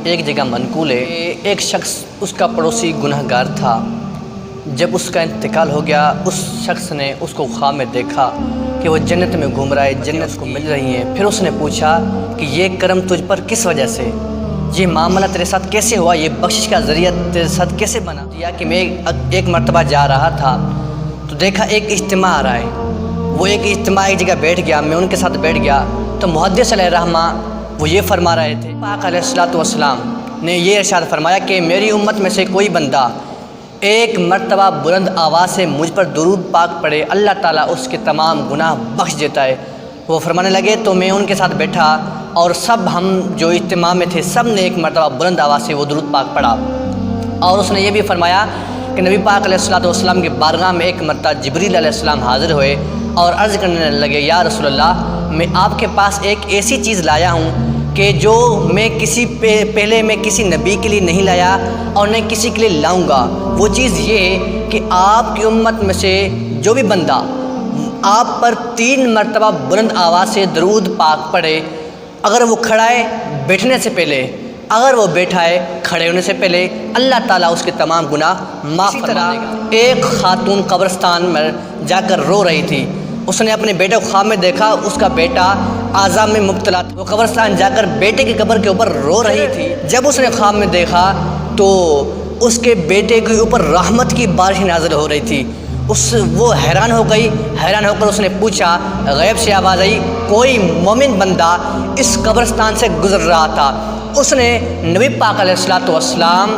ایک جگہ منقول ہے، ایک شخص اس کا پڑوسی گناہ گار تھا۔ جب اس کا انتقال ہو گیا، اس شخص نے اس کو خواب میں دیکھا کہ وہ جنت میں گھوم رہا ہے، جنت کو مل رہی ہیں۔ پھر اس نے پوچھا کہ یہ کرم تجھ پر کس وجہ سے، یہ معاملہ تیرے ساتھ کیسے ہوا، یہ بخشش کا ذریعہ تیرے ساتھ کیسے بنا؟ یا کہ میں ایک مرتبہ جا رہا تھا تو دیکھا ایک اجتماع آ رہا ہے، وہ ایک اجتماع ایک جگہ بیٹھ گیا، میں ان کے ساتھ بیٹھ گیا تو محدث علیہ الرحمہ وہ یہ فرما رہے تھے، پاک علیہ السلام نے یہ ارشاد فرمایا کہ میری امت میں سے کوئی بندہ ایک مرتبہ بلند آواز سے مجھ پر درود پاک پڑھے، اللہ تعالیٰ اس کے تمام گناہ بخش دیتا ہے۔ وہ فرمانے لگے تو میں ان کے ساتھ بیٹھا اور سب ہم جو اجتماع میں تھے سب نے ایک مرتبہ بلند آواز سے وہ درود پاک پڑھا، اور اس نے یہ بھی فرمایا کہ نبی پاک علیہ السلام کی بارگاہ میں ایک مرتبہ جبریل علیہ السلام حاضر ہوئے اور عرض کرنے لگے، یا رسول اللہ، میں آپ کے پاس ایک ایسی چیز لایا ہوں کہ جو میں پہلے میں کسی نبی کے لیے نہیں لایا اور نہ کسی کے لیے لاؤں گا۔ وہ چیز یہ ہے کہ آپ کی امت میں سے جو بھی بندہ آپ پر 3 مرتبہ بلند آواز سے درود پاک پڑھے، اگر وہ کھڑا ہے بیٹھنے سے پہلے، اگر وہ بیٹھا ہے کھڑے ہونے سے پہلے، اللہ تعالیٰ اس کے تمام گناہ معاف فرما دے گا۔ ایک خاتون قبرستان میں جا کر رو رہی تھی، اس نے اپنے بیٹے کو خواب میں دیکھا، اس کا بیٹا عذاب میں مبتلا تھا، وہ قبرستان جا کر بیٹے کی قبر کے اوپر رو رہی تھی۔ جب اس نے خواب میں دیکھا تو اس کے بیٹے کے اوپر رحمت کی بارش نازل ہو رہی تھی، وہ حیران ہو گئی، حیران ہو کر اس نے پوچھا، غیب سے آواز آئی، کوئی مومن بندہ اس قبرستان سے گزر رہا تھا۔ اس نے نبی پاک علیہ السلام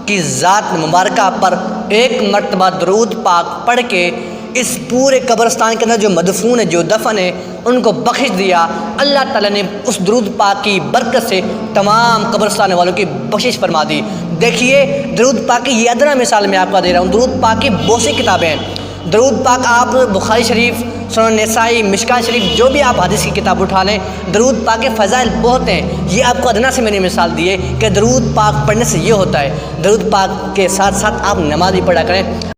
کی ذات مبارکہ پر ایک مرتبہ درود پاک پڑھ کے اس پورے قبرستان کے اندر جو مدفون ہے، جو دفن ہے، ان کو بخش دیا۔ اللہ تعالیٰ نے اس درود پاک کی برکت سے تمام قبرستان والوں کی بخشش فرما دی۔ دیکھیے درود پاک کی یہ ادنا مثال میں آپ کو دے رہا ہوں، درود پاک کی بہت سی کتابیں ہیں۔ درود پاک آپ بخاری شریف، سنن نسائی، مشکوٰۃ شریف، جو بھی آپ حدیث کی کتاب اٹھا لیں، درود پاک کے فضائل بہت ہیں۔ یہ آپ کو ادنا سے میں نے مثال دی ہے کہ درود پاک پڑھنے سے یہ ہوتا ہے۔ درود پاک کے ساتھ ساتھ آپ نماز بھی پڑھا کریں۔